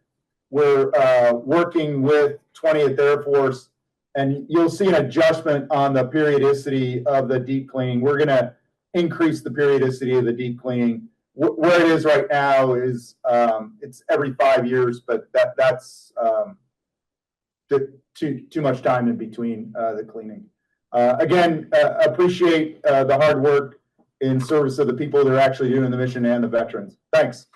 we're working with 20th Air Force, and you'll see an adjustment on the periodicity of the deep cleaning. We're going to increase the periodicity of the deep cleaning. Where it is right now is it's every 5 years, but that's too much time in between the cleaning. Again, appreciate the hard work in service of the people that are actually doing the mission and the veterans. Thanks.